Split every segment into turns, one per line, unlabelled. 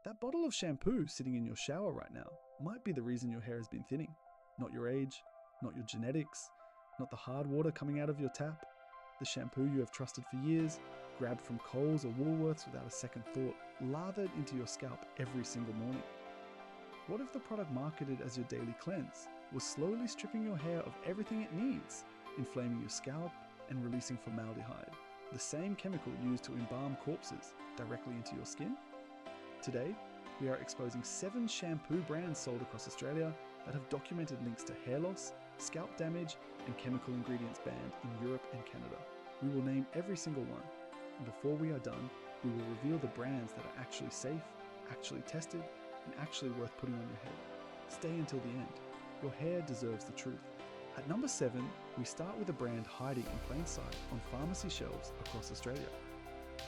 That bottle of shampoo sitting in your shower right now might be the reason your hair has been thinning. Not your age, not your genetics, not the hard water coming out of your tap. The shampoo you have trusted for years, grabbed from Coles or Woolworths without a second thought, lathered into your scalp every single morning. What if the product marketed as your daily cleanse was slowly stripping your hair of everything it needs, inflaming your scalp and releasing formaldehyde, the same chemical used to embalm corpses, directly into your skin? Today, we are exposing 7 shampoo brands sold across Australia that have documented links to hair loss, scalp damage, and chemical ingredients banned in Europe and Canada. We will name every single one, and before we are done, we will reveal the brands that are actually safe, actually tested, and actually worth putting on your head. Stay until the end. Your hair deserves the truth. At number 7, we start with a brand hiding in plain sight on pharmacy shelves across Australia.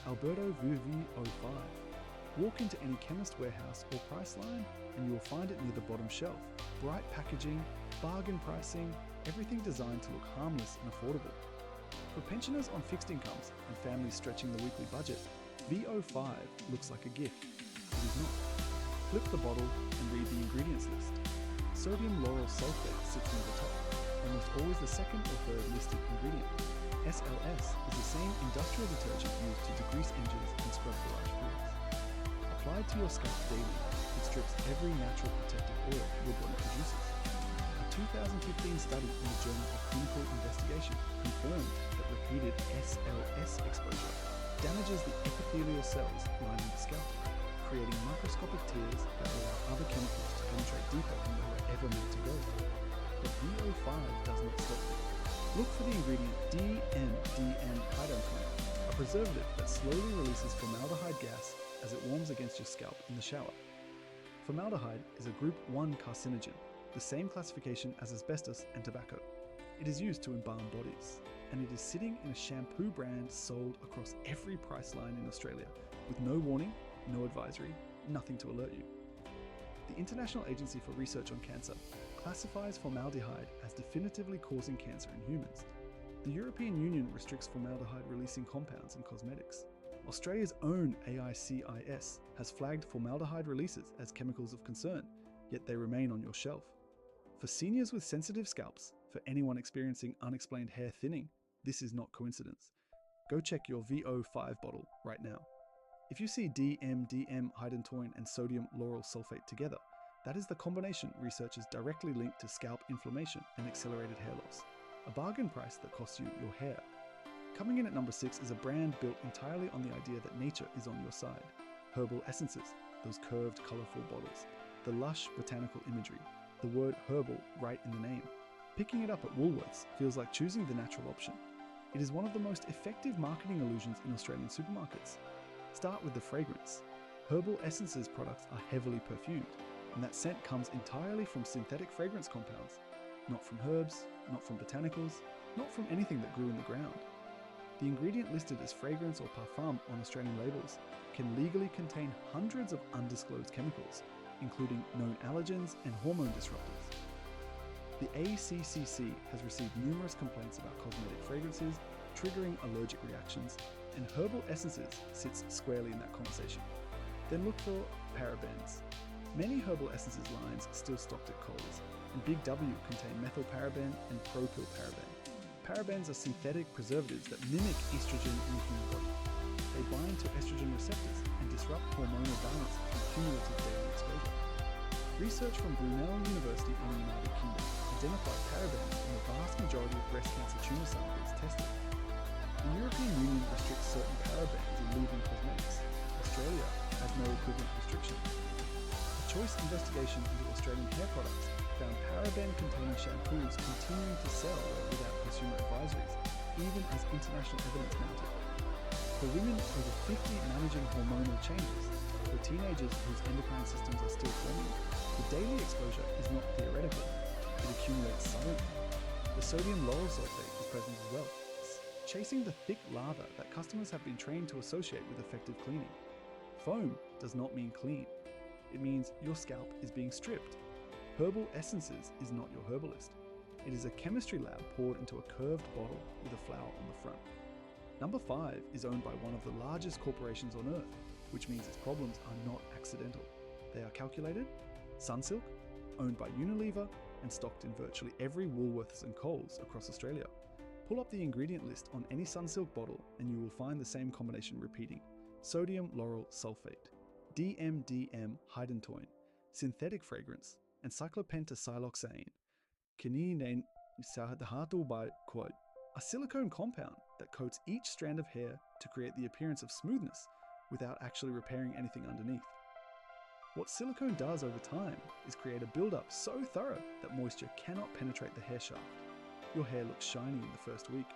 Alberto Veuve 05. Walk into any chemist warehouse or Priceline and you will find it near the bottom shelf. Bright packaging, bargain pricing, everything designed to look harmless and affordable. For pensioners on fixed incomes and families stretching the weekly budget, VO5 looks like a gift. It is not. Flip the bottle and read the ingredients list. Sodium lauryl sulfate sits near the top, almost always the second or third listed ingredient. SLS is the same industrial detergent used to degrease engines and scrub garage floors. Applied to your scalp daily, it strips every natural protective oil your body produces. A 2015 study in the Journal of Clinical Investigation confirmed that repeated SLS exposure damages the epithelial cells lining the scalp, creating microscopic tears that allow other chemicals to penetrate deeper than they were ever meant to go. But VO5 does not stop there. Look for the ingredient DMDM-hydantoin, a preservative that slowly releases formaldehyde gas as it warms against your scalp in the shower. Formaldehyde is a Group 1 carcinogen, the same classification as asbestos and tobacco. It is used to embalm bodies, and it is sitting in a shampoo brand sold across every price line in Australia, with no warning, no advisory, nothing to alert you. The International Agency for Research on Cancer classifies formaldehyde as definitively causing cancer in humans. The European Union restricts formaldehyde-releasing compounds in cosmetics. Australia's own AICIS has flagged formaldehyde releases as chemicals of concern, yet they remain on your shelf. For seniors with sensitive scalps, for anyone experiencing unexplained hair thinning, this is not coincidence. Go check your VO5 bottle right now. If you see DMDM-hydantoin and sodium lauryl sulfate together, that is the combination researchers directly linked to scalp inflammation and accelerated hair loss, a bargain price that costs you your hair. Coming in at number 6 is a brand built entirely on the idea that nature is on your side. Herbal essences, those curved, colourful bottles, the lush botanical imagery, the word herbal right in the name. Picking it up at Woolworths feels like choosing the natural option. It is one of the most effective marketing illusions in Australian supermarkets. Start with the fragrance. Herbal essences products are heavily perfumed, and that scent comes entirely from synthetic fragrance compounds. Not from herbs, not from botanicals, not from anything that grew in the ground. The ingredient listed as fragrance or parfum on Australian labels can legally contain hundreds of undisclosed chemicals, including known allergens and hormone disruptors. The ACCC has received numerous complaints about cosmetic fragrances triggering allergic reactions, and herbal essences sits squarely in that conversation. Then look for parabens. Many herbal essences lines still stocked at Coles, and Big W contain methylparaben and propylparaben. Parabens are synthetic preservatives that mimic estrogen in the human body. They bind to estrogen receptors and disrupt hormonal balance through cumulative daily exposure. Research from Brunel University in the United Kingdom identified parabens in the vast majority of breast cancer tumour samples tested. The European Union restricts certain parabens in leave-in cosmetics. Australia has no equivalent restriction. A choice investigation into Australian hair products found paraben-containing shampoos continuing to sell without consumer advisories, even as international evidence mounted. For women over 50 managing hormonal changes, for teenagers whose endocrine systems are still forming, the daily exposure is not theoretical. It accumulates silently. The sodium lauryl sulfate is present as well, chasing the thick lather that customers have been trained to associate with effective cleaning. Foam does not mean clean. It means your scalp is being stripped. Herbal Essences is not your herbalist. It is a chemistry lab poured into a curved bottle with a flower on the front. Number 5 is owned by one of the largest corporations on earth, which means its problems are not accidental. They are calculated. Sunsilk, owned by Unilever and stocked in virtually every Woolworths and Coles across Australia. Pull up the ingredient list on any Sunsilk bottle and you will find the same combination repeating: sodium lauryl sulfate, DMDM hydantoin, synthetic fragrance, and cyclopentasiloxane. Kinine sahatu by quote, a silicone compound that coats each strand of hair to create the appearance of smoothness without actually repairing anything underneath. What silicone does over time is create a buildup so thorough that moisture cannot penetrate the hair shaft. Your hair looks shiny in the first week.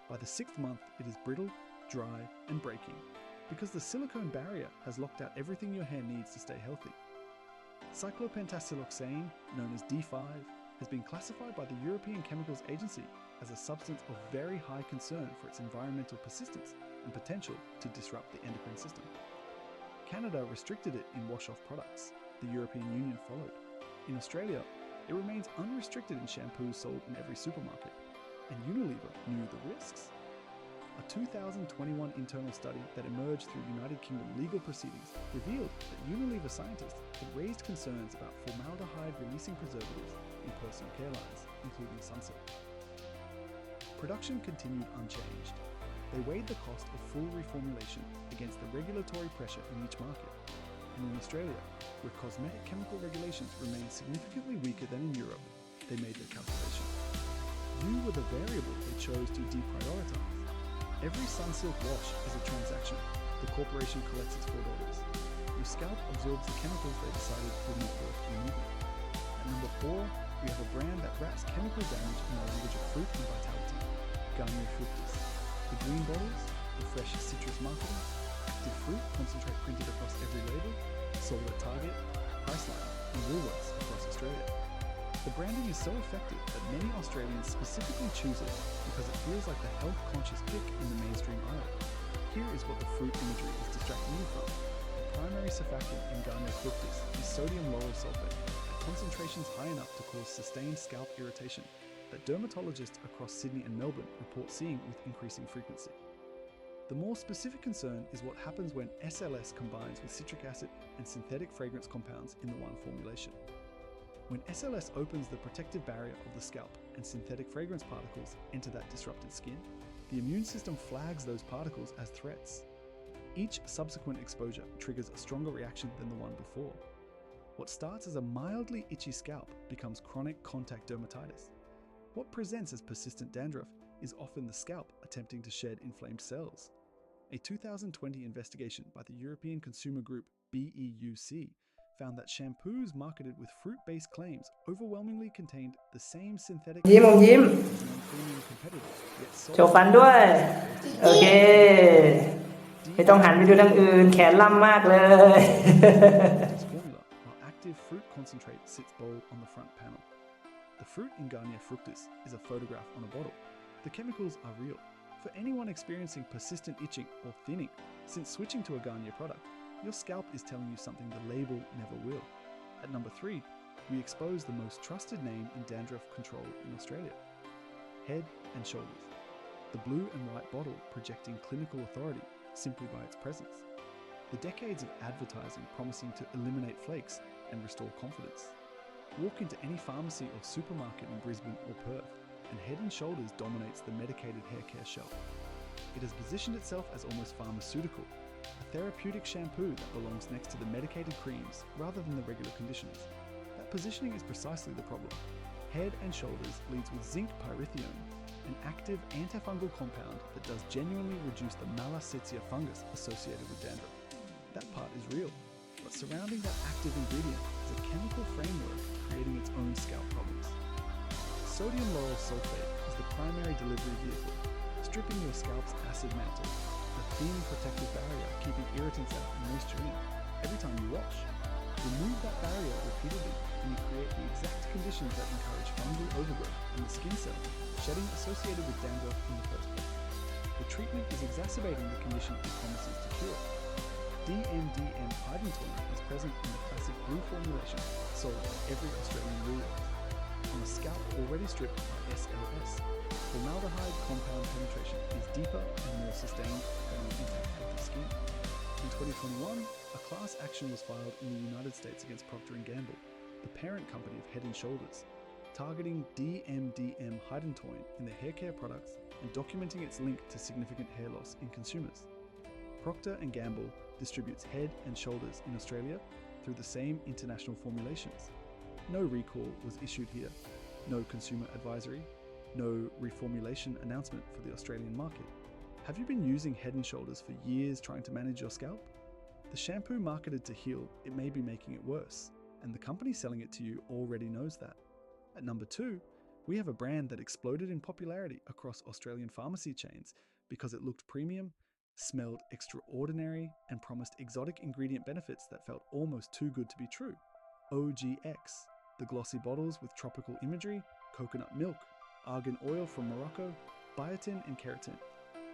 By the 6th month, it is brittle, dry, and breaking because the silicone barrier has locked out everything your hair needs to stay healthy. Cyclopentasiloxane, known as D5, has been classified by the European Chemicals Agency as a substance of very high concern for its environmental persistence and potential to disrupt the endocrine system. Canada restricted it in wash-off products. The European Union followed. In Australia, it remains unrestricted in shampoos sold in every supermarket, and Unilever knew the risks. A 2021 internal study that emerged through United Kingdom legal proceedings revealed that Unilever scientists had raised concerns about formaldehyde-releasing preservatives in personal care lines, including Sunsilk. Production continued unchanged. They weighed the cost of full reformulation against the regulatory pressure in each market. And in Australia, where cosmetic chemical regulations remain significantly weaker than in Europe, they made their calculation. You were the variable they chose to deprioritize. Every Sunsilk wash is a transaction. The corporation collects its $4. Your scalp absorbs the chemicals they decided would not work immediately. At number 4, we have a brand that wraps chemical damage in the language of fruit and vitality, Garnier Fructis. The green bottles, the fresh citrus marketing, active fruit concentrate printed across every label, sold at Target, Priceline, and Woolworths across Australia. The branding is so effective that many Australians specifically choose it because it feels like the health-conscious pick in the mainstream aisle. Here is what the fruit imagery is distracting you from. The primary surfactant in Garnier Fructis is sodium lauryl sulfate at concentrations high enough to cause sustained scalp irritation that dermatologists across Sydney and Melbourne report seeing with increasing frequency. The more specific concern is what happens when SLS combines with citric acid and synthetic fragrance compounds in the one formulation. When SLS opens the protective barrier of the scalp and synthetic fragrance particles enter that disrupted skin, the immune system flags those particles as threats. Each subsequent exposure triggers a stronger reaction than the one before. What starts as a mildly itchy scalp becomes chronic contact dermatitis. What presents as persistent dandruff is often the scalp attempting to shed inflamed cells. A 2020 investigation by the European consumer group BEUC found that shampoos marketed with fruit-based claims overwhelmingly contained the same synthetic
ยิ้มอมยิ้ม
as non-premium competitors, yet
โชว์ฟันด้วย โอเค ไม่ต้องหันไปดูทางอื่น แขนล่ำมากเลย
formula, while active fruit concentrate sits bold on the front panel. The fruit in Garnier Fructis is a photograph on a bottle. The chemicals are real. For anyone experiencing persistent itching or thinning, since switching to a Garnier product, your scalp is telling you something the label never will. At number 3, we expose the most trusted name in dandruff control in Australia: Head and Shoulders. The blue and white bottle projecting clinical authority simply by its presence. The decades of advertising promising to eliminate flakes and restore confidence. Walk into any pharmacy or supermarket in Brisbane or Perth, and Head & Shoulders dominates the medicated hair care shelf. It has positioned itself as almost pharmaceutical, a therapeutic shampoo that belongs next to the medicated creams rather than the regular conditioners. That positioning is precisely the problem. Head & Shoulders leads with zinc pyrithione, an active antifungal compound that does genuinely reduce the Malassezia fungus associated with dandruff. That part is real, but surrounding that active ingredient is a chemical framework creating its own scalp problems. Sodium lauryl sulfate is the primary delivery vehicle, stripping your scalp's acid mantle, the thin protective barrier keeping irritants out and moisture in, every time you wash. Remove that barrier repeatedly and you create the exact conditions that encourage fungal overgrowth and the skin cell shedding associated with dandruff in the first place. The treatment is exacerbating the condition it promises to cure. DMDM hydantoin is present in the classic blue formulation sold by every Australian Woolworths. On a scalp already stripped by SLS, formaldehyde compound penetration is deeper and more sustained than on intact healthy skin. In 2021, a class action was filed in the United States against Procter & Gamble, the parent company of Head & Shoulders, targeting DMDM hydantoin in their hair care products and documenting its link to significant hair loss in consumers. Procter & Gamble distributes Head & Shoulders in Australia through the same international formulations. No recall was issued here, no consumer advisory, no reformulation announcement for the Australian market. Have you been using Head & Shoulders for years trying to manage your scalp? The shampoo marketed to heal, it may be making it worse, and the company selling it to you already knows that. At number 2, we have a brand that exploded in popularity across Australian pharmacy chains because it looked premium, smelled extraordinary, and promised exotic ingredient benefits that felt almost too good to be true. OGX, the glossy bottles with tropical imagery, coconut milk, argan oil from Morocco, biotin and keratin.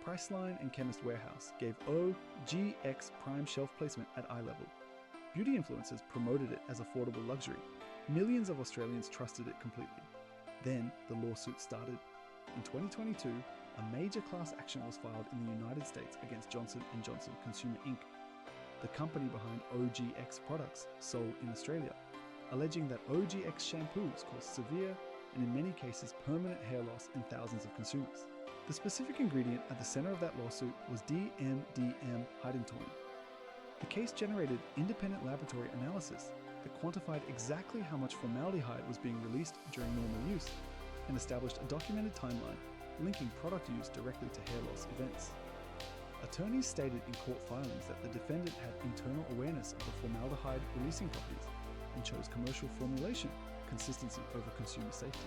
Priceline and Chemist Warehouse gave OGX prime shelf placement at eye level. Beauty influencers promoted it as affordable luxury. Millions of Australians trusted it completely. Then the lawsuit started. In 2022, a major class action was filed in the United States against Johnson & Johnson Consumer Inc., the company behind OGX products sold in Australia, alleging that OGX shampoos cause severe and in many cases permanent hair loss in thousands of consumers. The specific ingredient at the center of that lawsuit was DMDM hydantoin. The case generated independent laboratory analysis that quantified exactly how much formaldehyde was being released during normal use and established a documented timeline linking product use directly to hair loss events. Attorneys stated in court filings that the defendant had internal awareness of the formaldehyde releasing properties and chose commercial formulation consistency over consumer safety.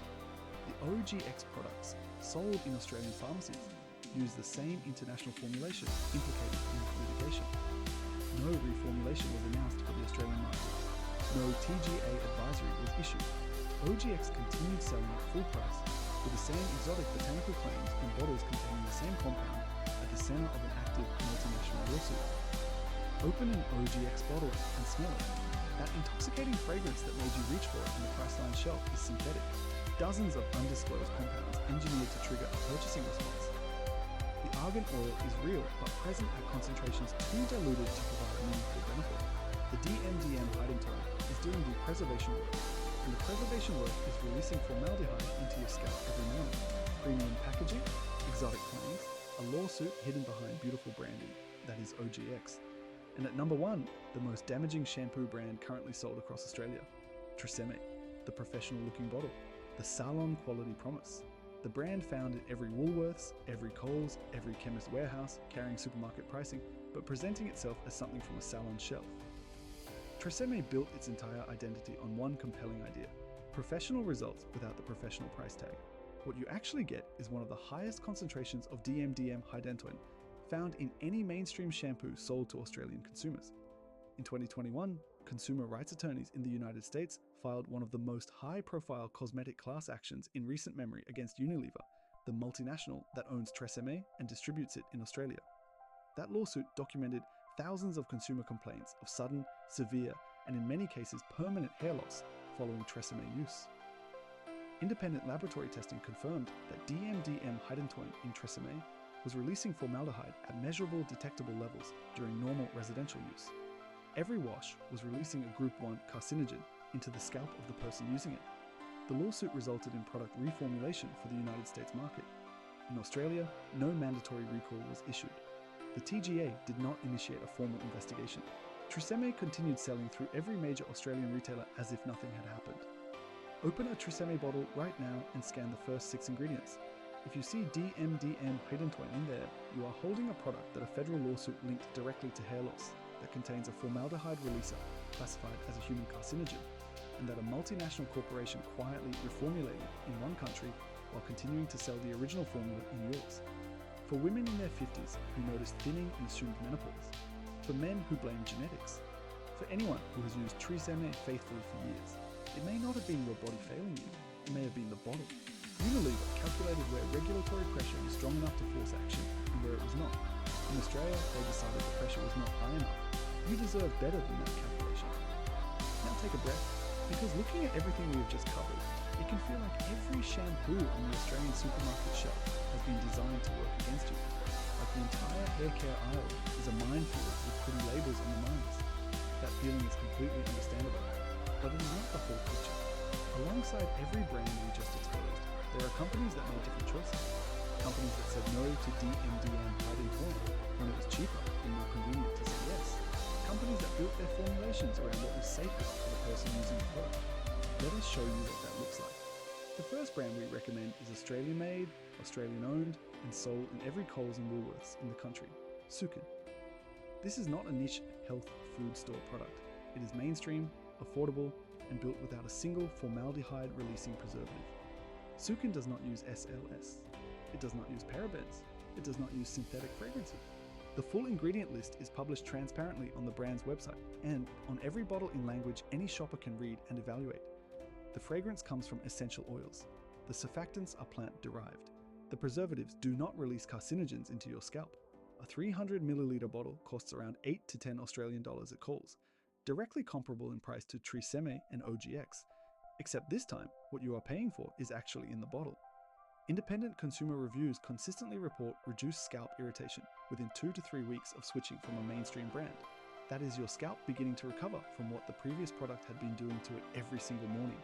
The OGX products sold in Australian pharmacies use the same international formulation implicated in litigation. No reformulation was announced for the Australian market. No TGA advisory was issued. OGX continued selling at full price with the same exotic botanical claims in bottles containing the same compound at the center of an active multinational lawsuit. Open an OGX bottle and smell it. That intoxicating fragrance that made you reach for it on the Priceline shelf is synthetic. Dozens of undisclosed compounds engineered to trigger a purchasing response. The argan oil is real, but present at concentrations too diluted to provide meaningful benefit. The DMDM hydantoin is doing the preservation work, and the preservation work is releasing formaldehyde into your scalp every morning. Premium packaging, exotic claims, a lawsuit hidden behind beautiful branding, that is OGX. And at number 1, the most damaging shampoo brand currently sold across Australia, Tresemme, the professional-looking bottle. The salon quality promise. The brand found in every Woolworths, every Coles, every Chemist Warehouse, carrying supermarket pricing, but presenting itself as something from a salon shelf. Tresemme built its entire identity on one compelling idea: professional results without the professional price tag. What you actually get is one of the highest concentrations of DMDM hydantoin found in any mainstream shampoo sold to Australian consumers. In 2021, consumer rights attorneys in the United States filed one of the most high-profile cosmetic class actions in recent memory against Unilever, the multinational that owns Tresemme and distributes it in Australia. That lawsuit documented thousands of consumer complaints of sudden, severe, and in many cases permanent hair loss following Tresemme use. Independent laboratory testing confirmed that DMDM hydantoin in Tresemme was releasing formaldehyde at measurable detectable levels during normal residential use. Every wash was releasing a Group 1 carcinogen into the scalp of the person using it. The lawsuit resulted in product reformulation for the United States market. In Australia, no mandatory recall was issued. The TGA did not initiate a formal investigation. Tresemme continued selling through every major Australian retailer as if nothing had happened. Open a Tresemme bottle right now and scan the first 6 ingredients. If you see DMDM hydantoin in there, you are holding a product that a federal lawsuit linked directly to hair loss, that contains a formaldehyde releaser classified as a human carcinogen, and that a multinational corporation quietly reformulated in one country while continuing to sell the original formula in yours. For women in their 50s who noticed thinning and assumed menopause. For men who blame genetics. For anyone who has used Tresemme faithfully for years. It may not have been your body failing you, it may have been the bottle. Unilever calculated where regulatory pressure was strong enough to force action and where it was not. In Australia, they decided the pressure was not high enough. You deserve better than that calculation. Now take a breath, because looking at everything we have just covered, it can feel like every shampoo on the Australian supermarket shelf has been designed to work against you. Like The entire hair care aisle is a minefield with pretty labels on the minds. That feeling is completely understandable, but it is not the whole picture. Alongside every brand we just exposed, there are companies that made different choices. Companies that said no to DMDM hiding point when it was cheaper and more convenient to say yes. Companies that built their formulations around what was safest for the person using the product. Let us show you what that looks like. The first brand we recommend is Australian-made, Australian-owned, and sold in every Coles and Woolworths in the country, Sukin. This is not a niche health food store product. It is mainstream, affordable, and built without a single formaldehyde-releasing preservative. Sukin does not use SLS. It does not use parabens. It does not use synthetic fragrances. The full ingredient list is published transparently on the brand's website and on every bottle in language any shopper can read and evaluate. The fragrance comes from essential oils. The surfactants are plant-derived. The preservatives do not release carcinogens into your scalp. A 300 milliliter bottle costs around 8 to 10 Australian dollars at Coles, directly comparable in price to Tresemme and OGX, except this time what you are paying for is actually in the bottle. Independent consumer reviews consistently report reduced scalp irritation within 2 to 3 weeks of switching from a mainstream brand. That is your scalp beginning to recover from what the previous product had been doing to it every single morning.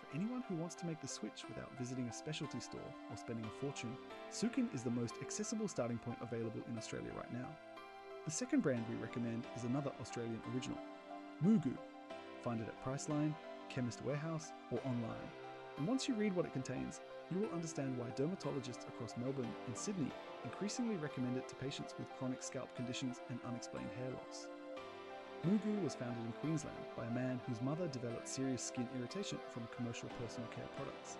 For anyone who wants to make the switch without visiting a specialty store or spending a fortune, Sukin is the most accessible starting point available in Australia right now. The second brand we recommend is another Australian original, Mugu. Find it at Priceline, Chemist Warehouse, or online. And once you read what it contains, you will understand why dermatologists across Melbourne and Sydney increasingly recommend it to patients with chronic scalp conditions and unexplained hair loss. Mugu was founded in Queensland by a man whose mother developed serious skin irritation from commercial personal care products.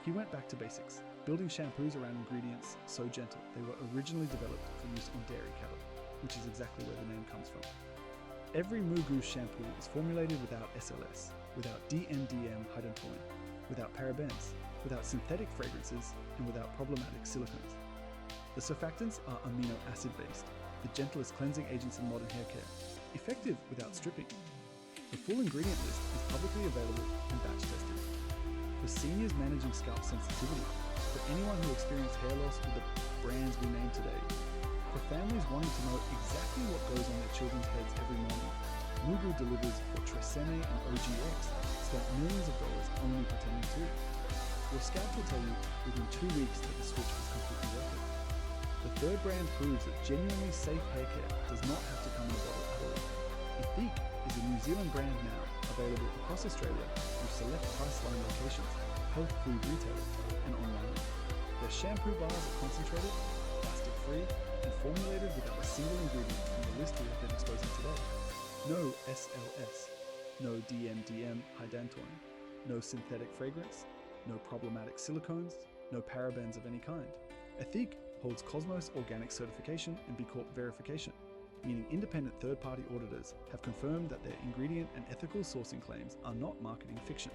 He went back to basics, building shampoos around ingredients so gentle they were originally developed for use on dairy cattle, which is exactly where the name comes from. Every Mugu shampoo is formulated without SLS, without DMDM hydroquinone, without parabens, without synthetic fragrances, and without problematic silicones. The surfactants are amino acid based, the gentlest cleansing agents in modern hair care, effective without stripping. The full ingredient list is publicly available and batch tested. For seniors managing scalp sensitivity, for anyone who experienced hair loss with the brands we named today, for families wanting to know exactly what goes on their children's heads every morning, Mugu delivers what Tresemme and OGX spent millions of dollars only pretending to. Your scalp will tell you within 2 weeks that the switch was completely worth it. The third brand proves that genuinely safe hair care does not have to come in a bottle at all. Ethique is a New Zealand brand now, available across Australia through select Priceline locations, health food retailers, and online. Their shampoo bars are concentrated, plastic-free, and formulated without a single ingredient from the list we have been exposing today. No SLS, no DMDM hydantoin, no synthetic fragrance, no problematic silicones, no parabens of any kind. Ethique holds Cosmos Organic certification and B Corp verification, meaning independent third-party auditors have confirmed that their ingredient and ethical sourcing claims are not marketing fiction.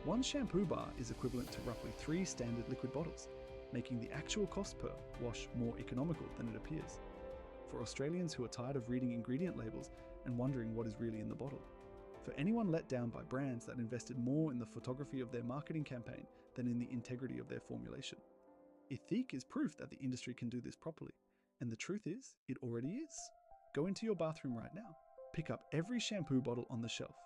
One shampoo bar is equivalent to roughly 3 standard liquid bottles, making the actual cost per wash more economical than it appears. For Australians who are tired of reading ingredient labels and wondering what is really in the bottle. For anyone let down by brands that invested more in the photography of their marketing campaign than in the integrity of their formulation. Ethique is proof that the industry can do this properly, and the truth is, it already is. Go into your bathroom right now, pick up every shampoo bottle on the shelf,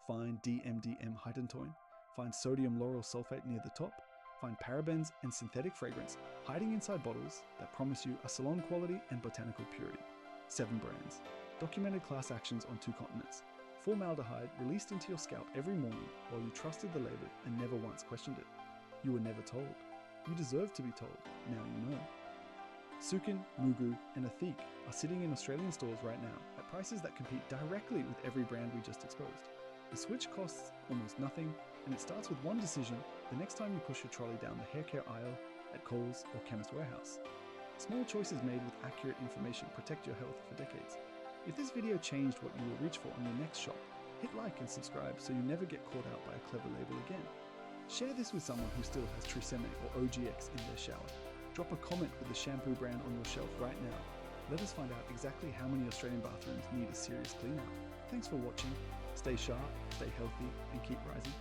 find DMDM hydantoin, find sodium lauryl sulfate near the top, find parabens and synthetic fragrance hiding inside bottles that promise you a salon quality and botanical purity. 7 brands, documented class actions on 2 continents, formaldehyde released into your scalp every morning while you trusted the label and never once questioned it. You were never told. You deserve to be told, now you know. Sukin, Mugu, and Ethique are sitting in Australian stores right now at prices that compete directly with every brand we just exposed. The switch costs almost nothing, and it starts with one decision the next time you push your trolley down the hair care aisle at Coles or Chemist Warehouse. Small choices made with accurate information protect your health for decades. If this video changed what you will reach for on your next shop, hit like and subscribe so you never get caught out by a clever label again. Share this with someone who still has Tresemme or OGX in their shower. Drop a comment with the shampoo brand on your shelf right now. Let us find out exactly how many Australian bathrooms need a serious clean out. Thanks for watching. Stay sharp, stay healthy, and keep rising.